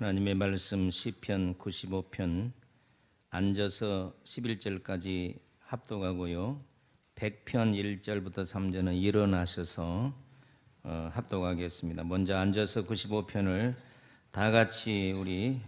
하나님의 말씀 시편 95편 앉아서 11절까지 합독하고요. 100편 1절부터 3절은 일어나셔서 합독하겠습니다. 먼저 앉아서 95편을 다 같이 우리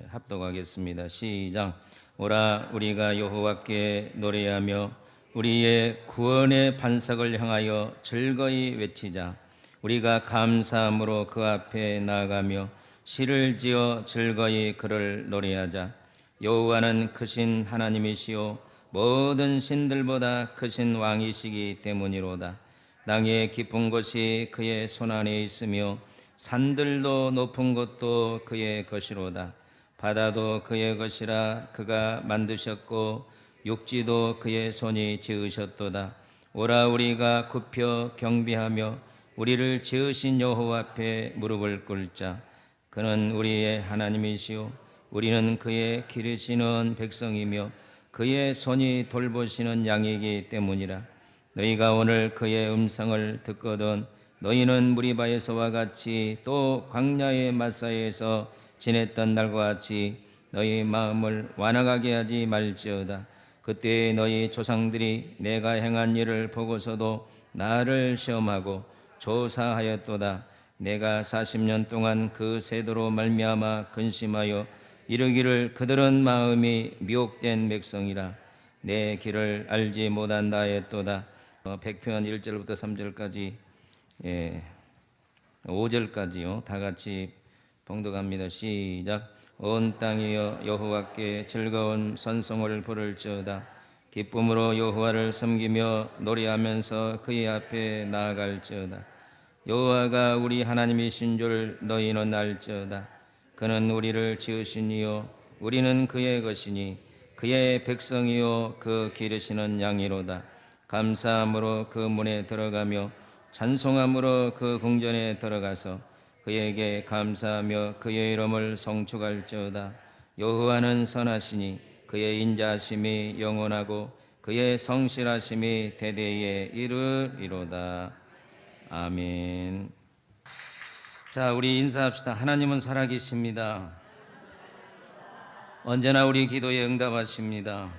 합독하겠습니다. 시작. 오라 우리가 여호와께 노래하며 우리의 구원의 반석을 향하여 즐거이 외치자. 우리가 감사함으로 그 앞에 나아가며 시를 지어 즐거이 그를 노래하자. 여호와는 크신 하나님이시요 모든 신들보다 크신 왕이시기 때문이로다. 땅의 깊은 곳이 그의 손안에 있으며 산들도 높은 곳도 그의 것이로다. 바다도 그의 것이라 그가 만드셨고 육지도 그의 손이 지으셨도다. 오라 우리가 굽혀 경배하며 우리를 지으신 여호와 앞에 무릎을 꿇자. 그는 우리의 하나님이시요 우리는 그의 기르시는 백성이며 그의 손이 돌보시는 양이기 때문이라. 너희가 오늘 그의 음성을 듣거든 너희는 무리바에서와 같이 또 광야의 마사에서 지냈던 날과 같이 너희 마음을 완악하게 하지 말지어다. 그때 너희 조상들이 내가 행한 일을 보고서도 나를 시험하고 조사하였도다. 내가 40년 동안 그 세도로 말미암아 근심하여 이르기를 그들은 마음이 미혹된 백성이라 내 길을 알지 못한다 했도다. 100편 1절부터 3절까지 5절까지요. 다 같이 봉독합니다. 시작. 온 땅이여 여호와께 즐거운 선송을 부를지어다. 기쁨으로 여호와를 섬기며 노래하면서 그의 앞에 나아갈지어다. 여호와가 우리 하나님이신 줄 너희는 알지어다. 그는 우리를 지으신 이요 우리는 그의 것이니 그의 백성이요 그 기르시는 양이로다. 감사함으로 그 문에 들어가며 찬송함으로 그 궁전에 들어가서 그에게 감사하며 그의 이름을 송축할지어다. 여호와는 선하시니 그의 인자하심이 영원하고 그의 성실하심이 대대에 이르리로다. 아멘. 자, 우리 인사합시다. 하나님은 살아계십니다. 언제나 우리 기도에 응답하십니다.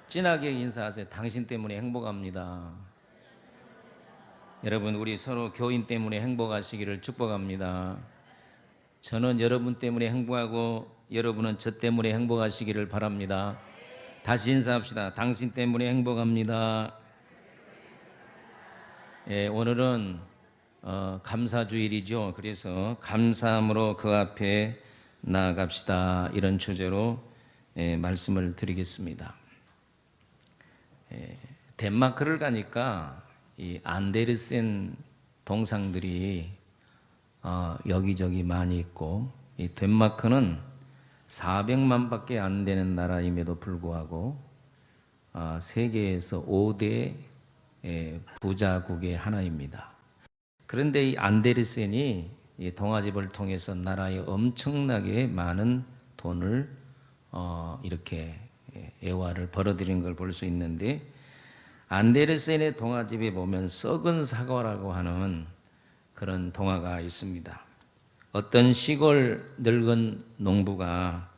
진하게 인사하세요. 당신 때문에 행복합니다. 여러분, 우리 서로 교인 때문에 행복하시기를 축복합니다. 저는 여러분 때문에 행복하고 여러분은 저 때문에 행복하시기를 바랍니다. 다시 인사합시다. 당신 때문에 행복합니다. 오늘은 감사주일이죠. 그래서 감사함으로 그 앞에 나아갑시다. 이런 주제로 말씀을 드리겠습니다. 덴마크를 가니까 이 안데르센 동상들이 여기저기 많이 있고, 이 덴마크는 400만 밖에 안 되는 나라임에도 불구하고 세계에서 5대 부자국의 하나입니다. 그런데 이 안데르센이 이 동아집을 통해서 나라에 엄청나게 많은 돈을 이렇게 애화를 벌어들인 걸 볼 수 있는데, 안데르센의 동아집에 보면 썩은 사과라고 하는 그런 동화가 있습니다. 어떤 시골 늙은 농부가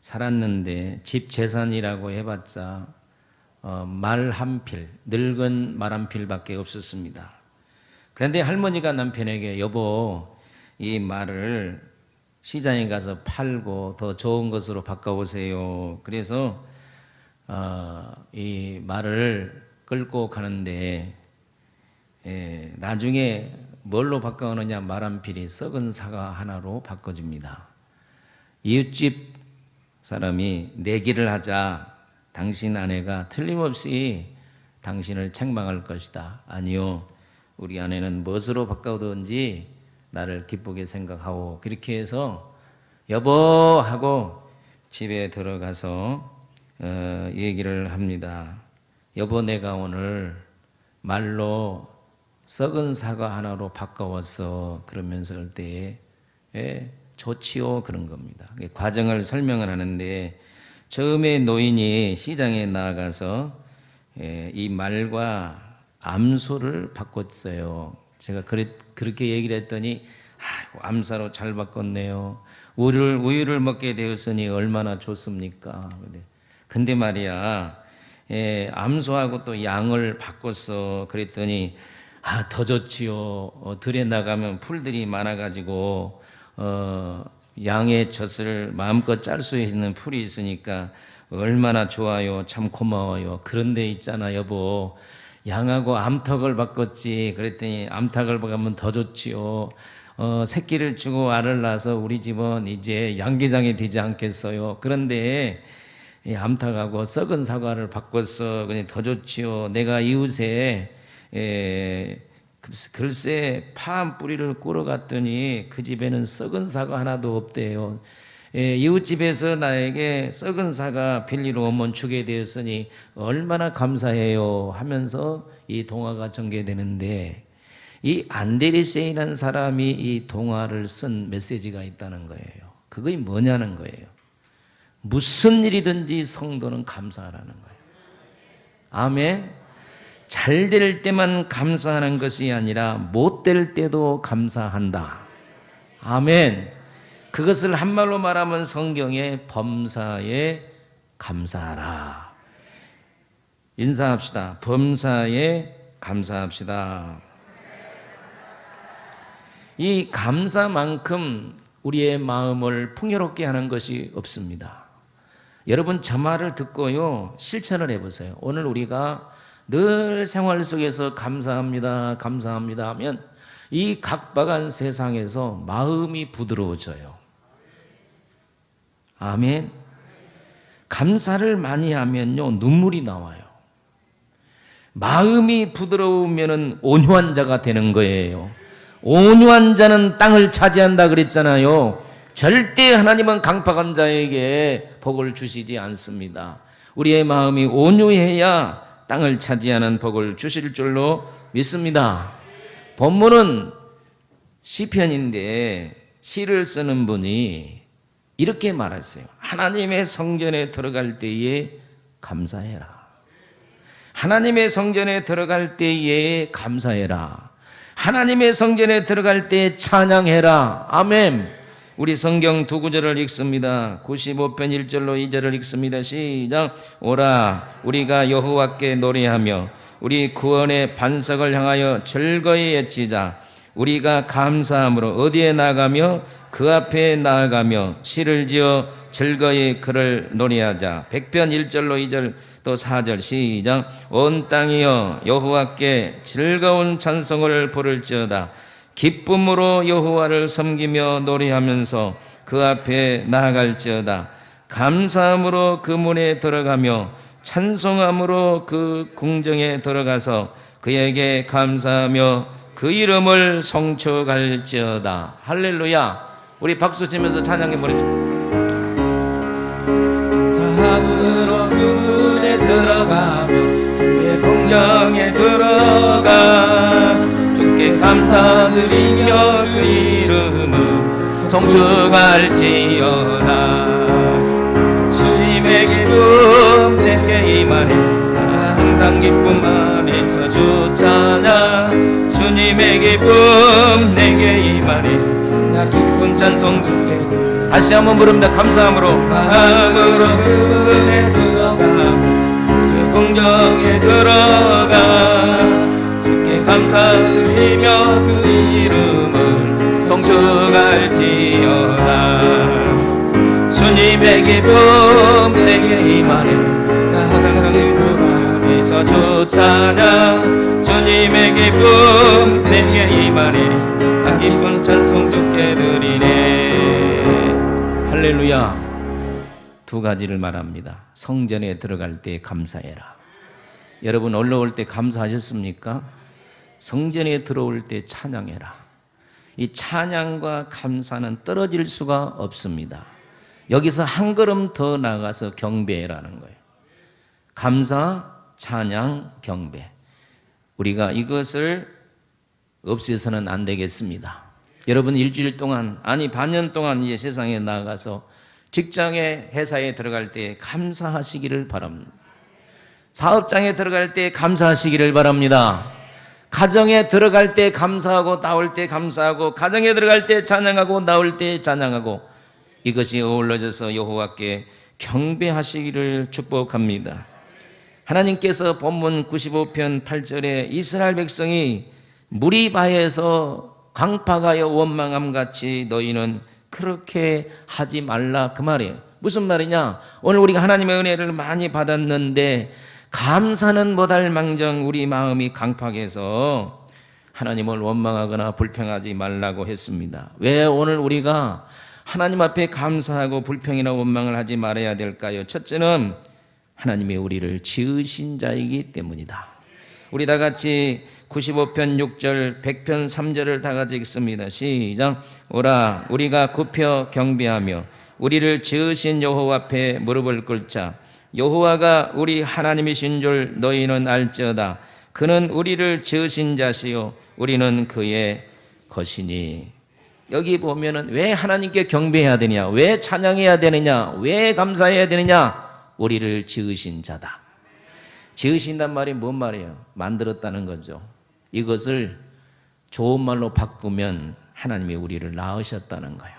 살았는데 집 재산이라고 해봤자 말 한 필, 늙은 말 한 필밖에 없었습니다. 그런데 할머니가 남편에게 여보, 이 말을 시장에 가서 팔고 더 좋은 것으로 바꿔오세요. 그래서 이 말을 끌고 가는데 나중에 뭘로 바꿔오느냐, 말 한 필이 썩은 사과 하나로 바꿔집니다. 이웃집 사람이 내기를 하자. 당신 아내가 틀림없이 당신을 책망할 것이다. 아니요, 우리 아내는 무엇으로 바꿔오든지 나를 기쁘게 생각하고, 그렇게 해서 여보 하고 집에 들어가서 얘기를 합니다. 여보, 내가 오늘 말로 썩은 사과 하나로 바꿔왔어. 그러면서 할 때에 좋지요, 그런 겁니다. 과정을 설명을 하는데, 처음에 노인이 시장에 나아가서 이 말과 암소를 바꿨어요. 제가 그렇게 얘기를 했더니 아이고, 암사로 잘 바꿨네요. 우유를 먹게 되었으니 얼마나 좋습니까? 근데 말이야, 암소하고 또 양을 바꿨어. 그랬더니 더 좋지요. 들에 나가면 풀들이 많아가지고 양의 젖을 마음껏 짤 수 있는 풀이 있으니까 얼마나 좋아요. 참 고마워요. 그런데 있잖아, 여보. 양하고 암탉을 바꿨지. 그랬더니 암탉을 바꾸면 더 좋지요. 새끼를 주고 알을 낳아서 우리 집은 이제 양계장이 되지 않겠어요. 그런데 이 암탉하고 썩은 사과를 바꿨어. 그냥 더 좋지요. 내가 이웃에 글쎄 파한 뿌리를 꾸러 갔더니 그 집에는 썩은 사과 하나도 없대요. 이웃집에서 나에게 썩은 사과 빌리러 오면 주게 되었으니 얼마나 감사해요 하면서 이 동화가 전개되는데, 이 안데르센이라는 사람이 이 동화를 쓴 메시지가 있다는 거예요. 그게 뭐냐는 거예요. 무슨 일이든지 성도는 감사하라는 거예요. 아멘. 잘 될 때만 감사하는 것이 아니라 못 될 때도 감사한다. 아멘. 그것을 한말로 말하면 성경에 범사에 감사하라. 인사합시다. 범사에 감사합시다. 이 감사만큼 우리의 마음을 풍요롭게 하는 것이 없습니다. 여러분, 저 말을 듣고요, 실천을 해보세요. 오늘 우리가 늘 생활 속에서 감사합니다, 감사합니다 하면 이 각박한 세상에서 마음이 부드러워져요. 아멘. 감사를 많이 하면요, 눈물이 나와요. 마음이 부드러우면 온유한 자가 되는 거예요. 온유한 자는 땅을 차지한다 그랬잖아요. 절대 하나님은 강팍한 자에게 복을 주시지 않습니다. 우리의 마음이 온유해야 땅을 차지하는 복을 주실 줄로 믿습니다. 본문은 시편인데 시를 쓰는 분이 이렇게 말했어요. 하나님의 성전에 들어갈 때에 감사해라. 하나님의 성전에 들어갈 때에 감사해라. 하나님의 성전에 들어갈 때 찬양해라. 아멘. 우리 성경 두 구절을 읽습니다. 95편 1절로 2절을 읽습니다. 시작. 오라 우리가 여호와께 노래하며 우리 구원의 반석을 향하여 즐거이 외치자. 우리가 감사함으로 어디에 나가며 그 앞에 나아가며 시를 지어 즐거이 그를 노래하자. 100편 1절로 2절 또 4절 시작. 온 땅이여 여호와께 즐거운 찬송을 부를지어다. 기쁨으로 여호와를 섬기며 노래하면서 그 앞에 나아갈지어다. 감사함으로 그 문에 들어가며 찬송함으로 그 궁정에 들어가서 그에게 감사하며 그 이름을 송축할지어다. 할렐루야. 우리 박수 치면서 찬양해 버립시다. 감사함으로 그 문에 들어가며 그의 궁정에 들어가 주께 감사드리며 그 이름을 송축할지어다. 주님의 기쁨 내게 임하네. 나 항상 기쁨 안에서 주 찬양. 주님의 기쁨 내게 임하네. 나 기쁜 찬송 주께 드리네. 다시 한번 부릅니다. 감사함으로 감사함으로 그 문에 들어가며 그 궁정에 들어가 주께 감사드리며 그 이름을 송축할지어다. 주님의 기쁨 내게 임하네. 나 항상 기쁨 안에서 주 찬양. 주님의 기쁨 내게 임하네. 나 기쁜 찬송 주께 드리네. 할렐루야. 두 가지를 말합니다. 성전에 들어갈 때 감사해라. 여러분 올라올 때 감사하셨습니까? 성전에 들어올 때 찬양해라. 이 찬양과 감사는 떨어질 수가 없습니다. 여기서 한 걸음 더 나가서 경배라는 거예요. 감사, 찬양, 경배. 우리가 이것을 없애서는 안 되겠습니다. 여러분 일주일 동안, 아니 반년 동안 이제 세상에 나가서 직장에, 회사에 들어갈 때 감사하시기를 바랍니다. 사업장에 들어갈 때 감사하시기를 바랍니다. 가정에 들어갈 때 감사하고 나올 때 감사하고 가정에 들어갈 때 찬양하고 나올 때 찬양하고 이것이 어우러져서 여호와께 경배하시기를 축복합니다. 하나님께서 본문 95편 8절에 이스라엘 백성이 무리바에서 강팍하여 원망함같이 너희는 그렇게 하지 말라 그 말이에요. 무슨 말이냐? 오늘 우리가 하나님의 은혜를 많이 받았는데 감사는 못할 망정 우리 마음이 강팍해서 하나님을 원망하거나 불평하지 말라고 했습니다. 왜 오늘 우리가 하나님 앞에 감사하고 불평이나 원망을 하지 말아야 될까요? 첫째는 하나님이 우리를 지으신 자이기 때문이다. 우리 다 같이 95편 6절 100편 3절을 다 같이 읽습니다. 시작. 오라 우리가 굽혀 경배하며 우리를 지으신 여호와 앞에 무릎을 꿇자. 여호와가 우리 하나님이신 줄 너희는 알지어다. 그는 우리를 지으신 자시요 우리는 그의 것이니. 여기 보면은 왜 하나님께 경배해야 되냐, 왜 찬양해야 되느냐, 왜 감사해야 되느냐? 우리를 지으신 자다. 지으신단 말이 뭔 말이에요? 만들었다는 거죠. 이것을 좋은 말로 바꾸면 하나님이 우리를 낳으셨다는 거예요.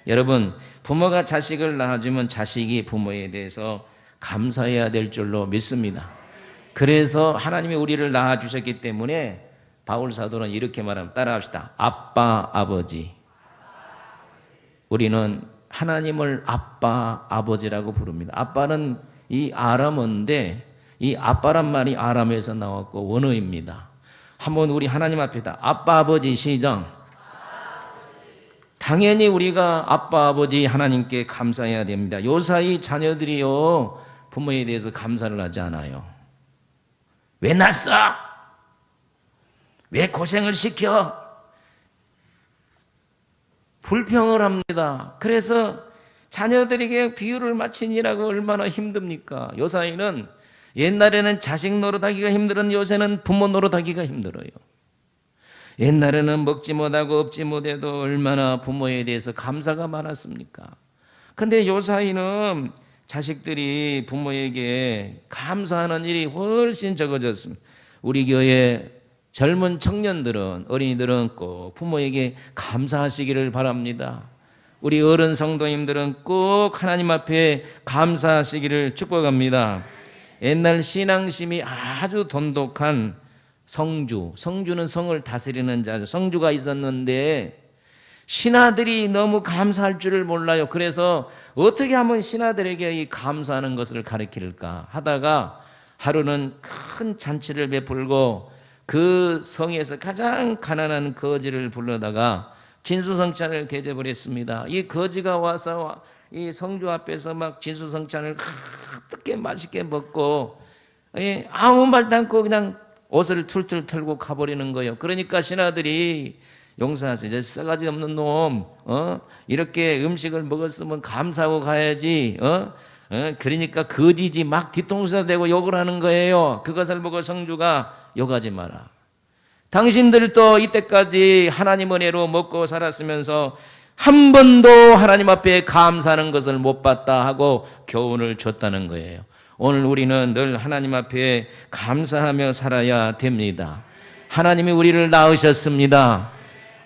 여러분, 부모가 자식을 낳아주면 자식이 부모에 대해서 감사해야 될 줄로 믿습니다. 그래서 하나님이 우리를 낳아주셨기 때문에 바울 사도는 이렇게 말합니다. 따라합시다. 아빠, 아버지. 우리는 하나님을 아빠, 아버지라고 부릅니다. 아빠는 이 아람어인데 이 아빠란 말이 아람에서 나왔고 원어입니다. 한번 우리 하나님 앞에다 아빠, 아버지 시작. 당연히 우리가 아빠, 아버지 하나님께 감사해야 됩니다. 요사이 자녀들이요 부모에 대해서 감사를 하지 않아요. 왜 낳았어? 왜 고생을 시켜? 불평을 합니다. 그래서 자녀들에게 비유를 맞추니라고 얼마나 힘듭니까? 요사이는 옛날에는 자식 노릇하기가 힘들은 요새는 부모 노릇하기가 힘들어요. 옛날에는 먹지 못하고 업지 못해도 얼마나 부모에 대해서 감사가 많았습니까? 근데 요사이는 자식들이 부모에게 감사하는 일이 훨씬 적어졌습니다. 우리 교회 젊은 청년들은, 어린이들은 꼭 부모에게 감사하시기를 바랍니다. 우리 어른 성도님들은 꼭 하나님 앞에 감사하시기를 축복합니다. 옛날 신앙심이 아주 돈독한 성주는 성을 다스리는 자죠. 성주가 있었는데 신하들이 너무 감사할 줄을 몰라요. 그래서 어떻게 하면 신하들에게 이 감사하는 것을 가르칠까 하다가 하루는 큰 잔치를 베풀고 그 성에서 가장 가난한 거지를 불러다가 진수성찬을 대접을 했습니다. 이 거지가 와서 이 성주 앞에서 막 진수성찬을 뜨겁게 맛있게 먹고 아무 말도 않고 그냥 옷을 툴툴 털고 가버리는 거예요. 그러니까 신하들이 용서하세요. 저 싸가지 없는 놈, 이렇게 음식을 먹었으면 감사하고 가야지, 그러니까 거지지 막 뒤통수 대고 욕을 하는 거예요. 그것을 보고 성주가 욕하지 마라. 당신들도 이때까지 하나님 은혜로 먹고 살았으면서 한 번도 하나님 앞에 감사하는 것을 못 봤다 하고 교훈을 줬다는 거예요. 오늘 우리는 늘 하나님 앞에 감사하며 살아야 됩니다. 하나님이 우리를 낳으셨습니다.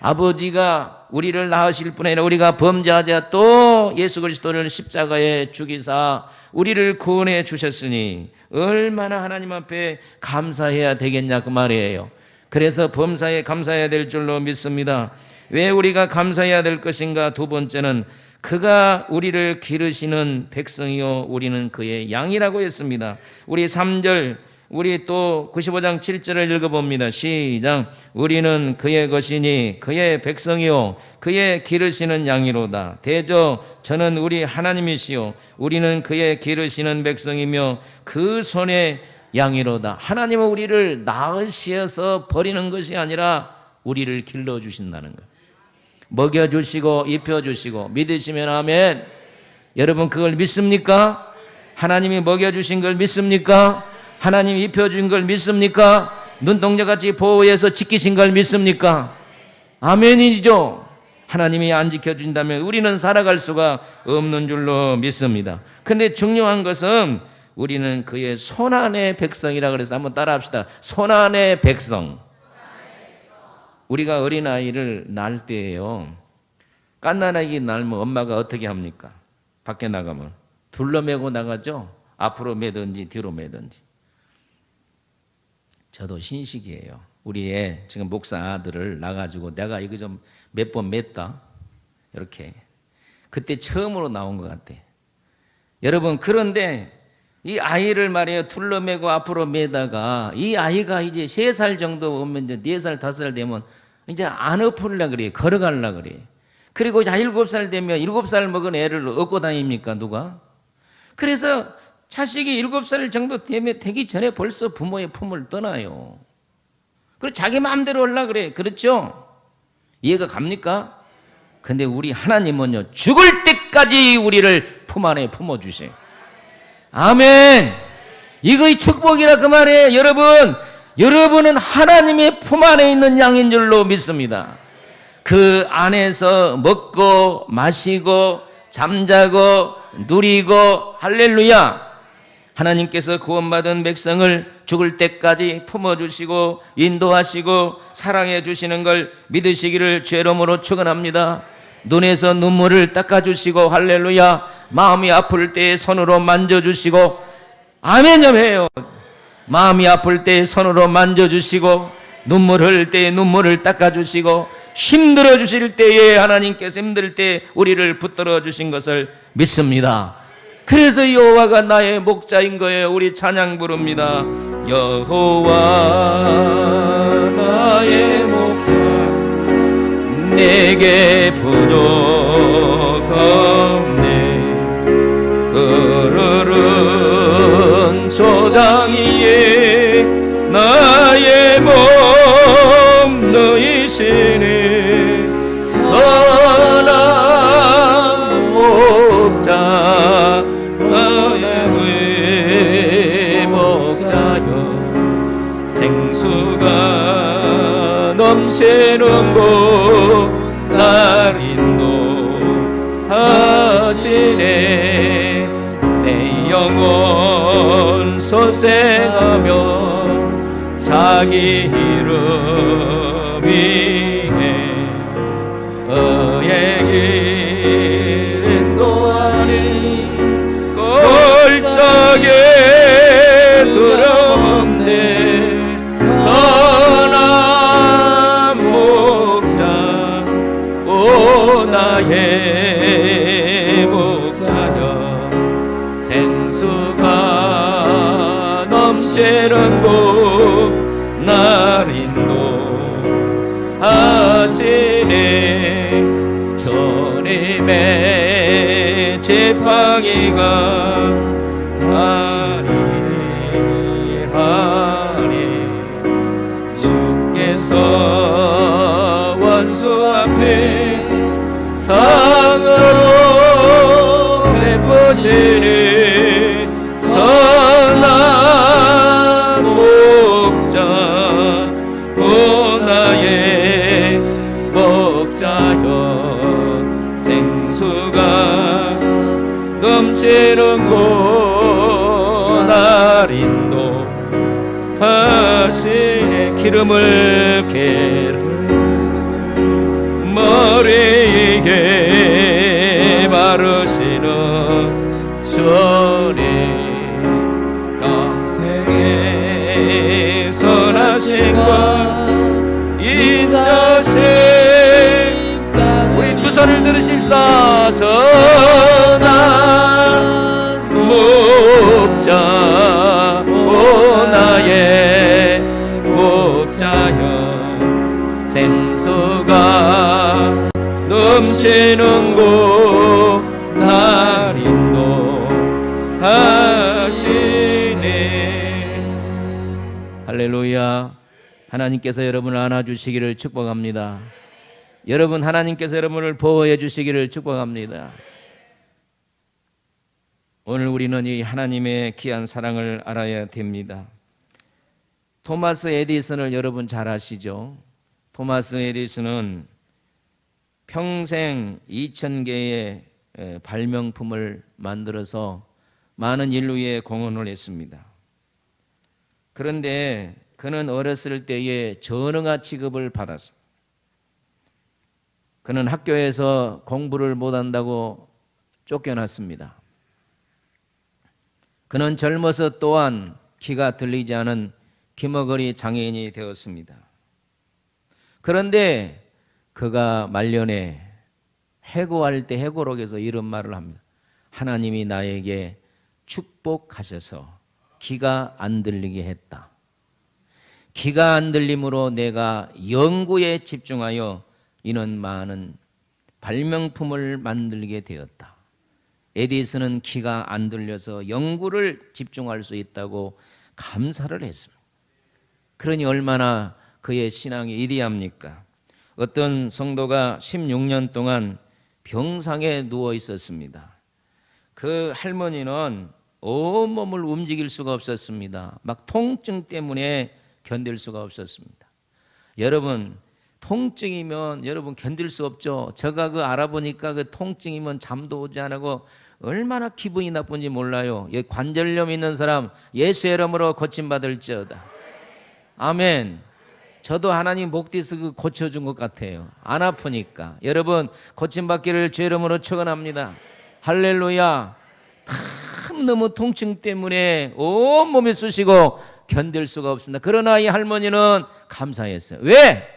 아버지가 우리를 낳으실 뿐 아니라 우리가 범죄하자 또 예수 그리스도를 십자가에 죽이사 우리를 구원해 주셨으니 얼마나 하나님 앞에 감사해야 되겠냐 그 말이에요. 그래서 범사에 감사해야 될 줄로 믿습니다. 왜 우리가 감사해야 될 것인가? 두 번째는 그가 우리를 기르시는 백성이요 우리는 그의 양이라고 했습니다. 우리 3절 우리 또 95장 7절을 읽어봅니다. 시작. 우리는 그의 것이니 그의 백성이요 그의 기르시는 양이로다. 대저 저는 우리 하나님이시요 우리는 그의 기르시는 백성이며 그 손의 양이로다. 하나님은 우리를 낳으셔서 버리는 것이 아니라 우리를 길러주신다는 거예요. 먹여주시고 입혀주시고 믿으시면 아멘. 여러분 그걸 믿습니까? 하나님이 먹여주신 걸 믿습니까? 하나님이 입혀준 걸 믿습니까? 눈동자같이 보호해서 지키신 걸 믿습니까? 아멘이죠. 하나님이 안 지켜준다면 우리는 살아갈 수가 없는 줄로 믿습니다. 근데 중요한 것은 우리는 그의 손안의 백성이라 그래서 한번 따라합시다. 손안의 백성. 우리가 어린아이를 낳을 때예요. 갓난아기 낳으면 엄마가 어떻게 합니까? 밖에 나가면 둘러매고 나가죠. 앞으로 매든지 뒤로 매든지. 저도 신식이에요. 우리 애 지금 목사 아들을 낳아가지고 내가 이거 좀 몇 번 맸다. 이렇게. 그때 처음으로 나온 것 같아. 여러분, 그런데 이 아이를 말이에요. 둘러매고 앞으로 매다가 이 아이가 이제 3살 정도 오면 이제 4살, 5살 되면 이제 안 엎으려고 그래요. 걸어가려고 그래요. 그리고 이제 7살 되면 7살 먹은 애를 업고 다닙니까? 누가? 그래서 자식이 7살 정도 되기 전에 벌써 부모의 품을 떠나요. 그리고 자기 마음대로 하려고 그래. 그렇죠? 이해가 갑니까? 근데 우리 하나님은요, 죽을 때까지 우리를 품 안에 품어주세요. 아멘. 이거의 축복이라 그 말이에요. 여러분은 하나님의 품 안에 있는 양인 줄로 믿습니다. 그 안에서 먹고 마시고 잠자고 누리고 할렐루야. 하나님께서 구원받은 백성을 죽을 때까지 품어주시고 인도하시고 사랑해 주시는 걸 믿으시기를 주의 이름으로 축원합니다. 눈에서 눈물을 닦아주시고 할렐루야. 마음이 아플 때 손으로 만져주시고 아멘 좀 해요. 마음이 아플 때 손으로 만져주시고 눈물 흘릴 때 눈물을 닦아주시고 힘들어 주실 때에 하나님께서 힘들 때 우리를 붙들어 주신 것을 믿습니다. 그래서 여호와가 나의 목자인 거예요. 우리 찬양 부릅니다. 여호와 나의 목자 내게 부족 없네. 흐르는 조장 위에 나의 몸 누이시네. 선한 목자 나의 목자여 생수가 넘치는 곳 날 인도하시네. 내 영혼 소생하며 자기 이름 위에 의의 인도하니 골짜기에 두려움네. 선한 목자 오 나의 목자여 생수가 넘치는 곳 날 인도하시네. 주님의 지팡이가 하리니 하리. 주께서 원수 앞에 상으로 베푸시니 선한 목자 오 나의 목자여 생수가 넘치는 곳 날 인도하시네. 기름을 머리에 바르시는 주님 평생에 선하신과 인자심. 우리 두 손을 들으십시다. 선한 목자 오 나의 목자여 생수가 넘치는 곳 날 인도하시네. 할렐루야. 하나님께서 여러분을 안아주시기를 축복합니다. 여러분, 하나님께서 여러분을 보호해 주시기를 축복합니다. 오늘 우리는 이 하나님의 귀한 사랑을 알아야 됩니다. 토마스 에디슨을 여러분 잘 아시죠? 토마스 에디슨은 평생 2000개의 발명품을 만들어서 많은 인류에 공헌을 했습니다. 그런데 그는 어렸을 때에 전응아 취급을 받았습니다. 그는 학교에서 공부를 못한다고 쫓겨났습니다. 그는 젊어서 또한 귀가 들리지 않은 귀머거리 장애인이 되었습니다. 그런데 그가 말년에 해고할 때 해고록에서 이런 말을 합니다. 하나님이 나에게 축복하셔서 귀가 안 들리게 했다. 귀가 안 들림으로 내가 연구에 집중하여 이는 많은 발명품을 만들게 되었다. 에디슨은 귀가 안 들려서 연구를 집중할 수 있다고 감사를 했습니다. 그러니 얼마나 그의 신앙이 위대합니까? 어떤 성도가 16년 동안 병상에 누워 있었습니다. 그 할머니는 온몸을 움직일 수가 없었습니다. 막 통증 때문에 견딜 수가 없었습니다. 여러분, 통증이면 여러분 견딜 수 없죠. 제가 알아보니까 그 통증이면 잠도 오지 않고 얼마나 기분이 나쁜지 몰라요. 관절염 있는 사람 예수의 이름으로 고침받을지어다. 아멘. 저도 하나님 목 디스크 고쳐준 것 같아요. 안 아프니까. 여러분 고침받기를 주의 이름으로 축원합니다. 할렐루야. 너무 통증 때문에 온몸이 쑤시고 견딜 수가 없습니다. 그러나 이 할머니는 감사했어요. 왜?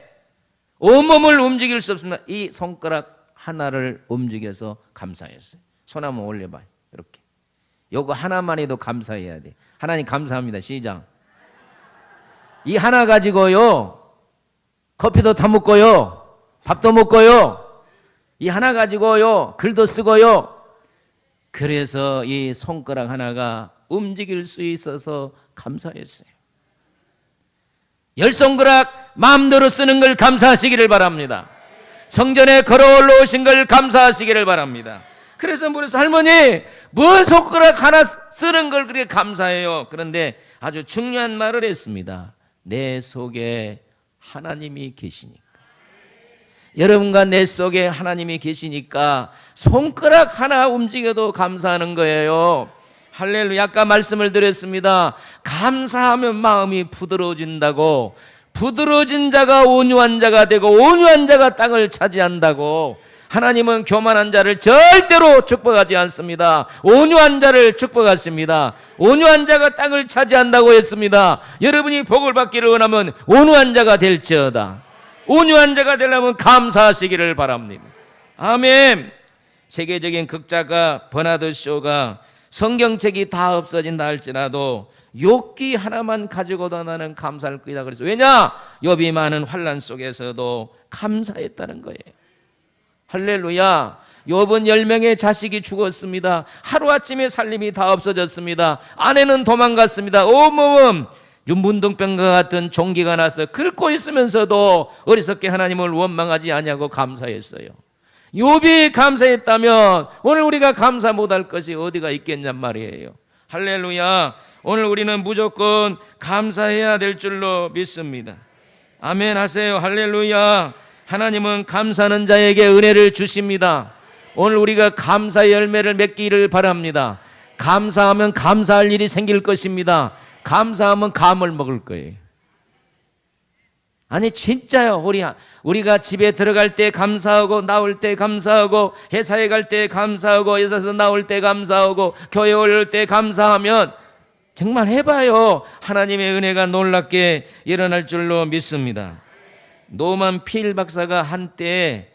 온몸을 움직일 수 없습니다. 이 손가락 하나를 움직여서 감사했어요. 손 한번 올려봐요. 이렇게. 요거 하나만 해도 감사해야 돼. 하나님 감사합니다. 시작. 이 하나 가지고요, 커피도 다 먹고요, 밥도 먹고요, 이 하나 가지고요, 글도 쓰고요. 그래서 이 손가락 하나가 움직일 수 있어서 감사했어요. 열 손가락 마음대로 쓰는 걸 감사하시기를 바랍니다. 성전에 걸어 올라오신 걸 감사하시기를 바랍니다. 그래서 물어서 할머니, 뭔 손가락 하나 쓰는 걸 그렇게 감사해요? 그런데 아주 중요한 말을 했습니다. 내 속에 하나님이 계시니까. 여러분과 내 속에 하나님이 계시니까 손가락 하나 움직여도 감사하는 거예요. 할렐루야. 아까 말씀을 드렸습니다. 감사하면 마음이 부드러워진다고. 부드러워진 자가 온유한 자가 되고 온유한 자가 땅을 차지한다고. 하나님은 교만한 자를 절대로 축복하지 않습니다. 온유한 자를 축복하십니다. 온유한 자가 땅을 차지한다고 했습니다. 여러분이 복을 받기를 원하면 온유한 자가 될지어다. 온유한 자가 되려면 감사하시기를 바랍니다. 아멘. 세계적인 극작가 버나드 쇼가 성경책이 다 없어진다 할지라도 욥기 하나만 가지고도 나는 감사할 거다 그랬어요. 왜냐? 욥이 많은 환난 속에서도 감사했다는 거예요. 할렐루야. 욥은 10명의 자식이 죽었습니다. 하루아침에 살림이 다 없어졌습니다. 아내는 도망갔습니다. 온몸은 윤문둥병과 같은 종기가 나서 긁고 있으면서도 어리석게 하나님을 원망하지 아니하고 감사했어요. 욥이 감사했다면 오늘 우리가 감사 못할 것이 어디가 있겠냔 말이에요. 할렐루야. 오늘 우리는 무조건 감사해야 될 줄로 믿습니다. 아멘 하세요. 할렐루야. 하나님은 감사하는 자에게 은혜를 주십니다. 오늘 우리가 감사의 열매를 맺기를 바랍니다. 감사하면 감사할 일이 생길 것입니다. 감사하면 감을 먹을 거예요. 아니 진짜요. 우리가 집에 들어갈 때 감사하고, 나올 때 감사하고, 회사에 갈 때 감사하고, 회사에서 나올 때 감사하고, 교회 올 때 감사하면 정말 해봐요. 하나님의 은혜가 놀랍게 일어날 줄로 믿습니다. 노만 필 박사가 한때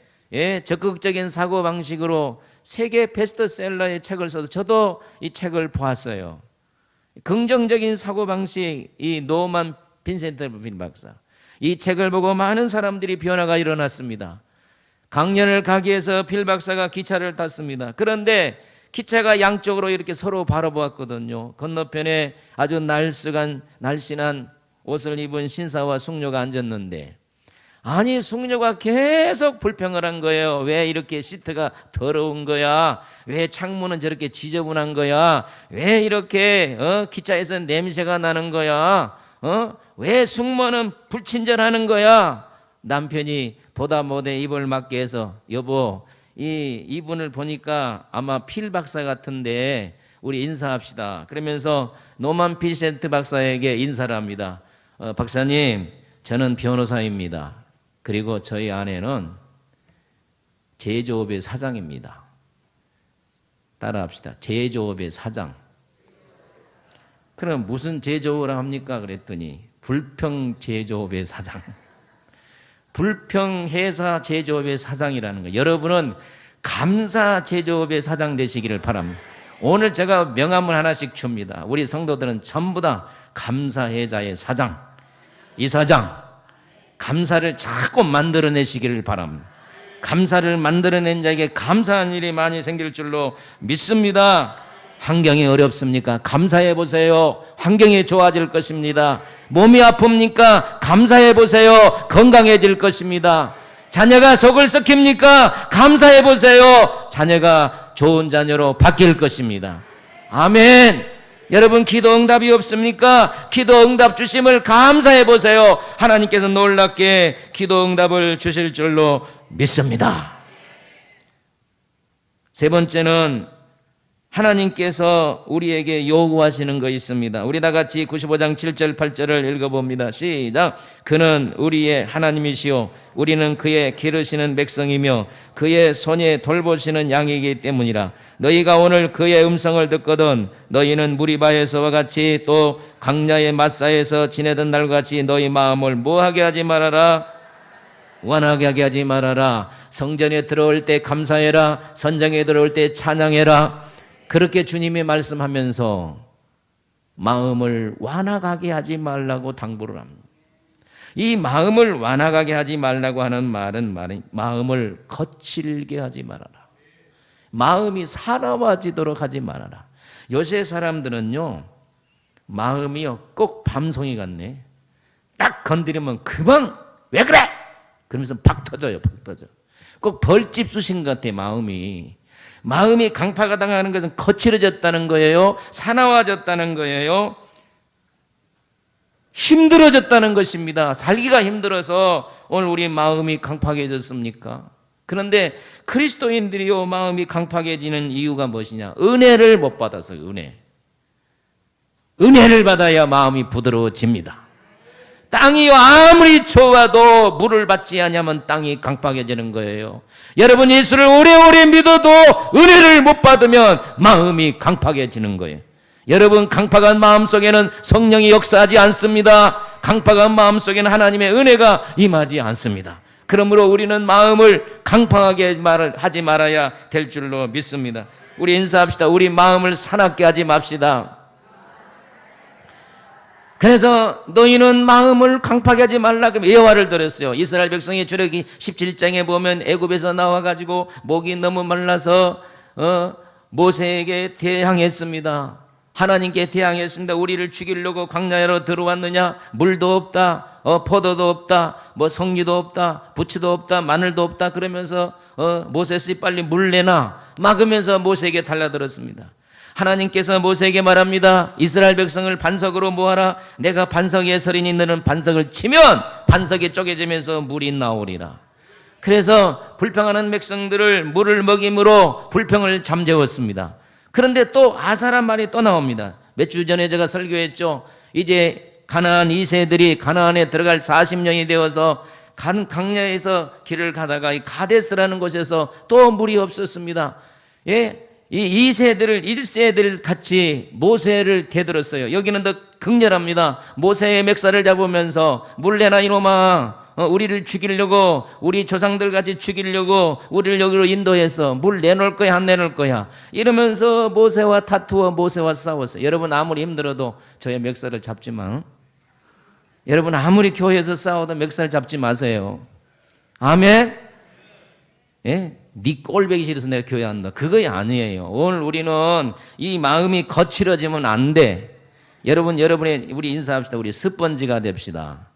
적극적인 사고방식으로 세계 베스트셀러의 책을 써서 저도 이 책을 보았어요. 긍정적인 사고방식, 이 노만 빈센트 필 박사. 이 책을 보고 많은 사람들이 변화가 일어났습니다. 강연을 가기 위해서 필 박사가 기차를 탔습니다. 그런데 기차가 양쪽으로 이렇게 서로 바라보았거든요. 건너편에 아주 날씬한 옷을 입은 신사와 숙녀가 앉았는데, 아니 숙녀가 계속 불평을 한 거예요. 왜 이렇게 시트가 더러운 거야? 왜 창문은 저렇게 지저분한 거야? 왜 이렇게 기차에서 냄새가 나는 거야? 왜 숙모는 불친절하는 거야? 남편이 보다 못해 입을 맞게 해서, 여보, 이분을 보니까 아마 필 박사 같은데 우리 인사합시다. 그러면서 노만 필센트 박사에게 인사를 합니다. 박사님, 저는 변호사입니다. 그리고 저희 아내는 제조업의 사장입니다. 따라합시다. 제조업의 사장. 그럼 무슨 제조업을 합니까? 그랬더니 불평제조업의 사장. 불평회사 제조업의 사장이라는 거예요. 여러분은 감사제조업의 사장 되시기를 바랍니다. 오늘 제가 명함을 하나씩 줍니다. 우리 성도들은 전부 다 감사회사의 사장, 이사장, 감사를 자꾸 만들어내시기를 바랍니다. 감사를 만들어낸 자에게 감사한 일이 많이 생길 줄로 믿습니다. 환경이 어렵습니까? 감사해 보세요. 환경이 좋아질 것입니다. 몸이 아픕니까? 감사해 보세요. 건강해질 것입니다. 자녀가 속을 썩힙니까? 감사해 보세요. 자녀가 좋은 자녀로 바뀔 것입니다. 아멘. 여러분 기도 응답이 없습니까? 기도 응답 주심을 감사해 보세요. 하나님께서 놀랍게 기도 응답을 주실 줄로 믿습니다. 세 번째는 하나님께서 우리에게 요구하시는 거 있습니다. 우리 다 같이 95장 7절 8절을 읽어봅니다. 시작. 그는 우리의 하나님이시요 우리는 그의 기르시는 백성이며 그의 손에 돌보시는 양이기 때문이라. 너희가 오늘 그의 음성을 듣거든 너희는 무리바에서와 같이 또 광야의 마사에서 지내던 날과 같이 너희 마음을 뭐하게 하지 말아라. 완하게 하지 말아라. 성전에 들어올 때 감사해라. 선장에 들어올 때 찬양해라. 그렇게 주님이 말씀하면서 마음을 완악하게 하지 말라고 당부를 합니다. 이 마음을 완악하게 하지 말라고 하는 말은 마음을 거칠게 하지 말아라. 마음이 사나워지도록 하지 말아라. 요새 사람들은요, 마음이요 꼭 밤송이 같네. 딱 건드리면 금방 왜 그래? 그러면서 박 터져요. 박 터져. 꼭 벌집 쑤신 것 같아. 마음이 강파가 당하는 것은 거칠어졌다는 거예요. 사나워졌다는 거예요. 힘들어졌다는 것입니다. 살기가 힘들어서 오늘 우리 마음이 강팍해졌습니까? 그런데 그리스도인들이요 마음이 강팍해지는 이유가 무엇이냐? 은혜를 못 받아서 은혜를 받아야 마음이 부드러워집니다. 땅이 아무리 좋아도 물을 받지 않으면 땅이 강팍해지는 거예요. 여러분 예수를 오래오래 믿어도 은혜를 못 받으면 마음이 강팍해지는 거예요. 여러분 강팍한 마음속에는 성령이 역사하지 않습니다. 강팍한 마음속에는 하나님의 은혜가 임하지 않습니다. 그러므로 우리는 마음을 강팍하게 하지 말아야 될 줄로 믿습니다. 우리 인사합시다. 우리 마음을 사납게 하지 맙시다. 그래서 너희는 마음을 강팍하게 하지 말라 그러면 예화를 들었어요. 이스라엘 백성이 출애굽기 17장에 보면 애굽에서 나와가지고 목이 너무 말라서 모세에게 대항했습니다. 하나님께 대항했습니다. 우리를 죽이려고 광야로 들어왔느냐? 물도 없다, 포도도 없다, 뭐 성리도 없다, 부추도 없다, 마늘도 없다 그러면서 모세씨 빨리 물 내놔 막으면서 모세에게 달라들었습니다. 하나님께서 모세에게 말합니다. 이스라엘 백성을 반석으로 모아라. 내가 반석 위에 서리니 너는 반석을 치면 반석이 쪼개지면서 물이 나오리라. 그래서 불평하는 백성들을 물을 먹임으로 불평을 잠재웠습니다. 그런데 또 아사란 말이 또 나옵니다. 몇 주 전에 제가 설교했죠. 이제 가나안 2세들이 가나안에 들어갈 40년이 되어서 강야에서 길을 가다가 이 가데스라는 곳에서 또 물이 없었습니다. 예. 이 2세들을 1세들 같이 모세를 대들었어요. 여기는 더 극렬합니다. 모세의 맥살을 잡으면서 물 내놔 이놈아, 우리를 죽이려고 우리 조상들 같이 죽이려고 우리를 여기로 인도해서 물 내놓을 거야 안 내놓을 거야 이러면서 모세와 다투어 모세와 싸웠어요. 여러분 아무리 힘들어도 저의 맥살을 잡지만 여러분 아무리 교회에서 싸워도 맥살 잡지 마세요. 아멘. 예? 네 꼴배기 싫어서 내가 교회 한다. 그거 아니에요. 오늘 우리는 이 마음이 거칠어지면 안 돼. 여러분의 우리 인사합시다. 우리 스펀지가 됩시다.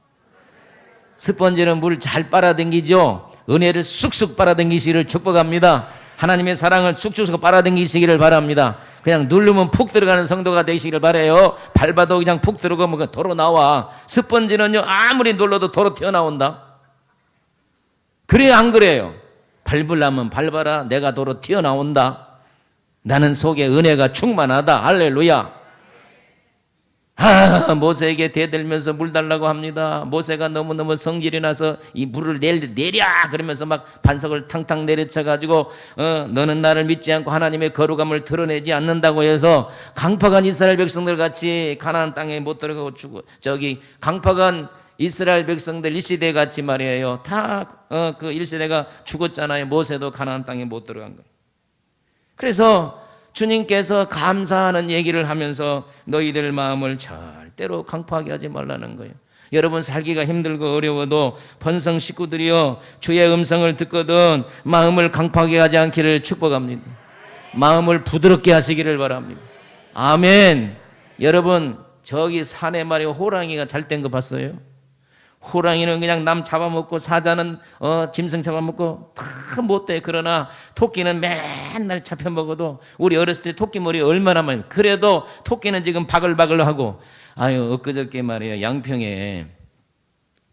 스펀지는 물 잘 빨아당기죠. 은혜를 쑥쑥 빨아당기시기를 축복합니다. 하나님의 사랑을 쑥쑥 빨아당기시기를 바랍니다. 그냥 누르면 푹 들어가는 성도가 되시기를 바라요. 밟아도 그냥 푹 들어가면 도로 나와. 스펀지는요 아무리 눌러도 도로 튀어나온다. 그래요 안 그래요? 밟으려면 밟아라. 내가 도로 튀어나온다. 나는 속에 은혜가 충만하다. 할렐루야. 모세에게 대들면서 물 달라고 합니다. 모세가 너무너무 성질이 나서 이 물을 내려 그러면서 막 반석을 탕탕 내려쳐 가지고 너는 나를 믿지 않고 하나님의 거룩함을 드러내지 않는다고 해서 강팍한 이스라엘 백성들 같이 가나안 땅에 못 들어가고 죽어. 저기 강팍한 이스라엘 백성들 1세대 같이 말이에요. 다 그 1세대가 죽었잖아요. 모세도 가나안 땅에 못 들어간 거예요. 그래서 주님께서 감사하는 얘기를 하면서 너희들 마음을 절대로 강팍하게 하지 말라는 거예요. 여러분 살기가 힘들고 어려워도 번성 식구들이여 주의 음성을 듣거든 마음을 강팍하게 하지 않기를 축복합니다. 마음을 부드럽게 하시기를 바랍니다. 아멘. 여러분 저기 산에 말이야 호랑이가 잘 된 거 봤어요? 호랑이는 그냥 남 잡아먹고 사자는 짐승 잡아먹고 다 못돼. 그러나 토끼는 맨날 잡혀 먹어도 우리 어렸을 때 토끼 머리 얼마나 많이. 그래도 토끼는 지금 바글바글하고 아유 엊그저께 말이에요 양평에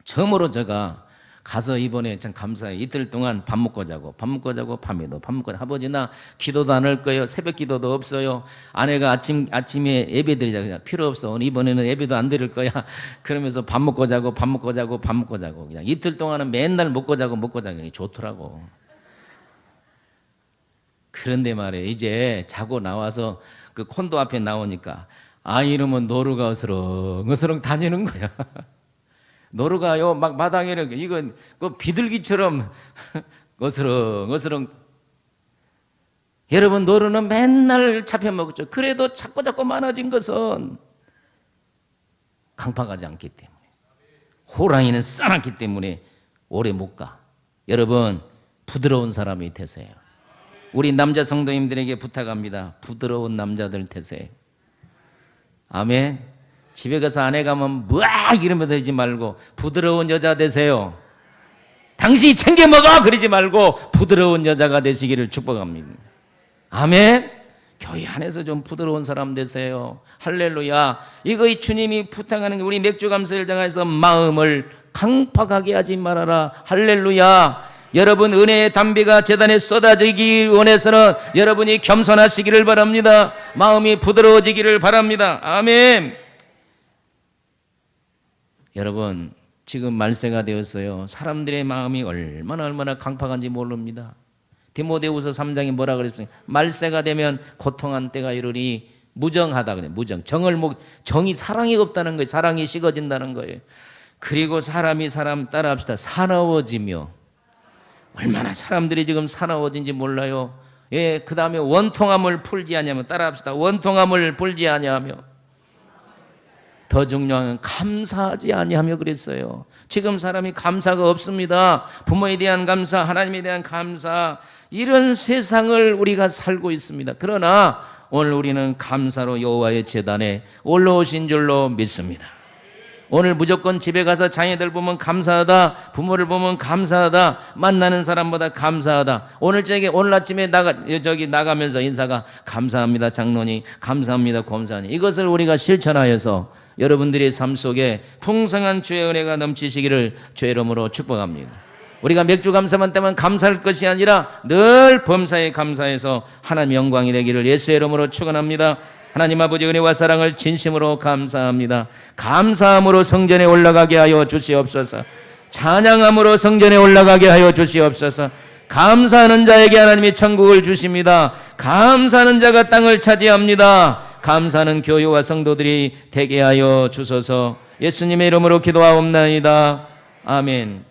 처음으로 제가 가서 이번에 참 감사해. 이틀 동안 밥 먹고 자고 밤에도 밥 먹고 아버지 나 기도도 안 할 거예요. 새벽 기도도 없어요. 아내가 아침에 예배 드리자 그냥 필요 없어. 이번에는 예배도 안 드릴 거야. 그러면서 밥 먹고 자고 그냥 이틀 동안은 맨날 먹고 자고 좋더라고. 그런데 말이에요 이제 자고 나와서 그 콘도 앞에 나오니까 이러면 노루가 어스렁 다니는 거야. 노루가요 막 마당에는 이건 그 비둘기처럼 어스렁. 여러분 노루는 맨날 잡혀 먹었죠. 그래도 자꾸 많아진 것은 강팍하지 않기 때문에, 호랑이는 싸놨기 때문에 오래 못 가. 여러분 부드러운 사람이 되세요. 우리 남자 성도님들에게 부탁합니다. 부드러운 남자들 되세요. 아멘. 집에 가서 아내 가면 이러면 되지 말고 부드러운 여자 되세요. 당신이 챙겨 먹어 그러지 말고 부드러운 여자가 되시기를 축복합니다. 아멘. 교회 안에서 좀 부드러운 사람 되세요. 할렐루야. 이거 주님이 부탁하는 게 우리 맥주 감사를 당해서 마음을 강팍하게 하지 말아라. 할렐루야. 여러분 은혜의 담비가 제단에 쏟아지기 원해서는 여러분이 겸손하시기를 바랍니다. 마음이 부드러워지기를 바랍니다. 아멘. 여러분 지금 말세가 되었어요. 사람들의 마음이 얼마나 강팍한지 모릅니다. 디모데후서 3장에 뭐라 그랬습니까? 말세가 되면 고통한 때가 이르니 무정하다 그래. 무정. 정이 사랑이 없다는 거예요. 사랑이 식어진다는 거예요. 그리고 사람이 사람 따라합시다. 사나워지며. 얼마나 사람들이 지금 사나워진지 몰라요. 예, 그 다음에 원통함을 풀지 아니하며. 따라합시다. 원통함을 풀지 아니하며. 더 중요한 건 감사하지 아니하며 그랬어요. 지금 사람이 감사가 없습니다. 부모에 대한 감사, 하나님에 대한 감사, 이런 세상을 우리가 살고 있습니다. 그러나 오늘 우리는 감사로 여호와의 제단에 올라오신 줄로 믿습니다. 오늘 무조건 집에 가서 자녀들 보면 감사하다, 부모를 보면 감사하다, 만나는 사람보다 감사하다. 오늘 아침에 나가면서 인사가 감사합니다 장로님, 감사합니다 권사님. 이것을 우리가 실천하여서 여러분들의 삶 속에 풍성한 주의 은혜가 넘치시기를 주의 이름으로 축복합니다. 우리가 맥주 감사만 때만 감사할 것이 아니라 늘 범사에 감사해서 하나님 영광이 되기를 예수의 이름으로 축원합니다. 하나님 아버지 은혜와 사랑을 진심으로 감사합니다. 감사함으로 성전에 올라가게 하여 주시옵소서. 찬양함으로 성전에 올라가게 하여 주시옵소서. 감사하는 자에게 하나님이 천국을 주십니다. 감사하는 자가 땅을 차지합니다. 감사하는 교회와 성도들이 되게 하여 주소서. 예수님의 이름으로 기도하옵나이다. 아멘.